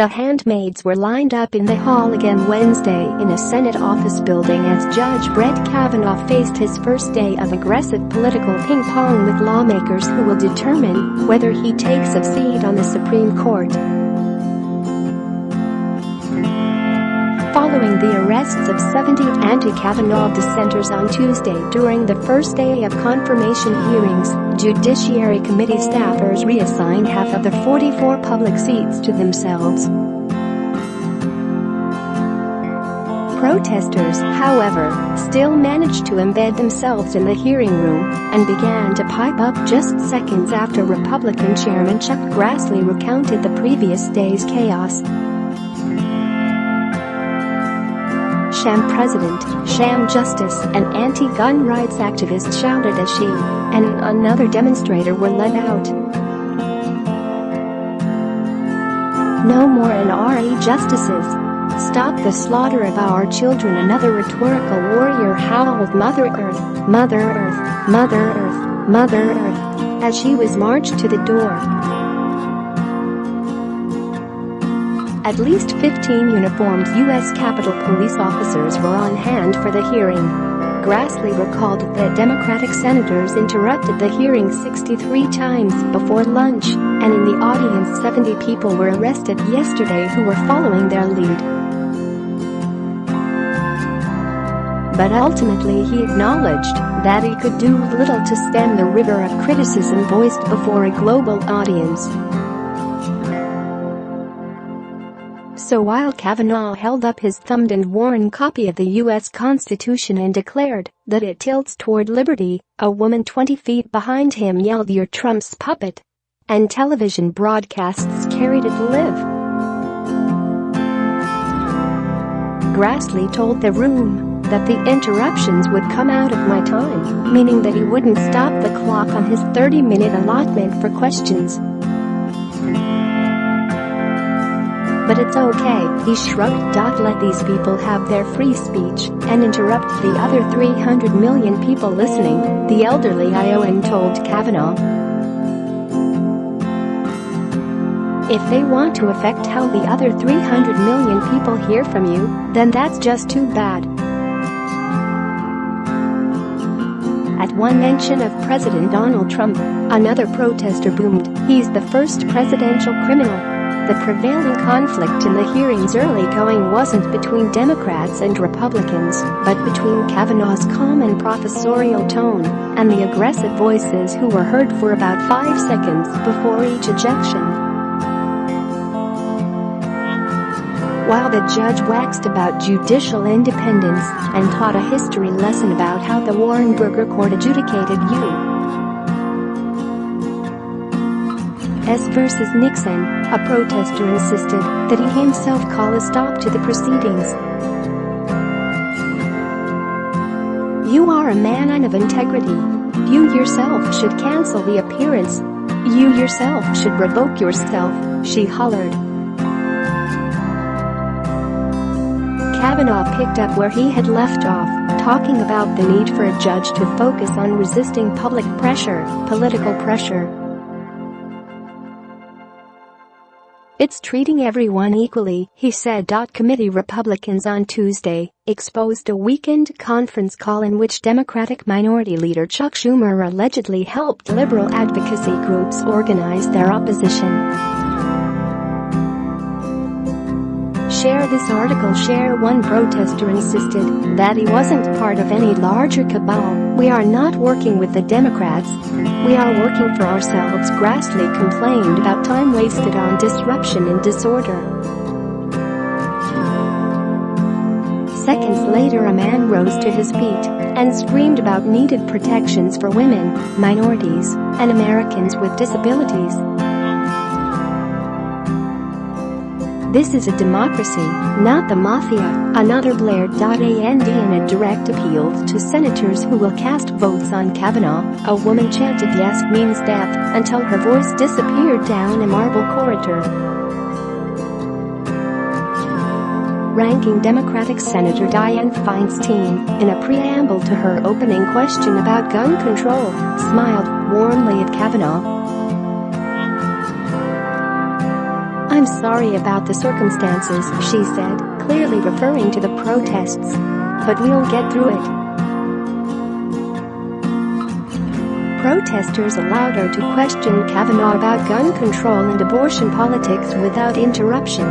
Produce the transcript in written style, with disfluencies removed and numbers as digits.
The handmaids were lined up in the hall again Wednesday in a Senate office building as Judge Brett Kavanaugh faced his first day of aggressive political ping-pong with lawmakers who will determine whether he takes a seat on the Supreme Court. Following the arrests of 70 anti-Kavanaugh dissenters on Tuesday during the first day of confirmation hearings, Judiciary Committee staffers reassigned half of the 44 public seats to themselves. Protesters, however, still managed to embed themselves in the hearing room and began to pipe up just seconds after Republican Chairman Chuck Grassley recounted the previous day's chaos. Sham president, Sham justice, and anti-gun rights activists shouted as she and another demonstrator were led out. No more NRA justices. Stop the slaughter of our children. Another rhetorical warrior howled Mother Earth, Mother Earth, Mother Earth, Mother Earth as she was marched to the door. At least 15 uniformed U.S. Capitol Police officers were on hand for the hearing. Grassley recalled that Democratic senators interrupted the hearing 63 times before lunch, and in the audience 70 people were arrested yesterday who were following their lead. But ultimately he acknowledged that he could do little to stem the river of criticism voiced before a global audience. So while Kavanaugh held up his thumbed and worn copy of the U.S. Constitution and declared that it tilts toward liberty, a woman 20 feet behind him yelled, "Youre Trumps, puppet!" and television broadcasts carried it live. Grassley told the room that the interruptions would come out of my time, meaning that he wouldn't stop the clock on his 30-minute allotment for questions. But it's okay, he shrugged. Let these people have their free speech and interrupt the other 300 million people listening, the elderly Iowan told Kavanaugh. If they want to affect how the other 300 million people hear from you, then that's just too bad. At one mention of President Donald Trump, another protester boomed, "He's the first presidential criminal." The prevailing conflict in the hearings early going wasn't between Democrats and Republicans, but between Kavanaugh's calm and professorial tone and the aggressive voices who were heard for about 5 seconds before each ejection. While the judge waxed about judicial independence and taught a history lesson about how the Warrenburger Court adjudicated U.S. versus Nixon, a protester insisted that he himself call a stop to the proceedings. "You are a man of integrity. You yourself should cancel the appearance. You yourself should revoke yourself," she hollered. Kavanaugh picked up where he had left off, talking about the need for a judge to focus on resisting public pressure, political pressure. "It's treating everyone equally," he said. Committee Republicans on Tuesday exposed a weekend conference call in which Democratic Minority Leader Chuck Schumer allegedly helped liberal advocacy groups organize their opposition. "Share this article." Share. One protester insisted that he wasn't part of any larger cabal. "We are not working with the Democrats. We are working for ourselves," Grassley complained about time wasted on disruption and disorder. Seconds later, a man rose to his feet and screamed about needed protections for women, minorities, and Americans with disabilities. "This is a democracy, not the mafia," another blared. And in a direct appeal to senators who will cast votes on Kavanaugh, a woman chanted, "Yes means death," until her voice disappeared down a marble corridor. Ranking Democratic Senator Dianne Feinstein, in a preamble to her opening question about gun control, smiled warmly at Kavanaugh. "I'm sorry about the circumstances," she said, clearly referring to the protests. "But we'll get through it." Protesters allowed her to question Kavanaugh about gun control and abortion politics without interruption.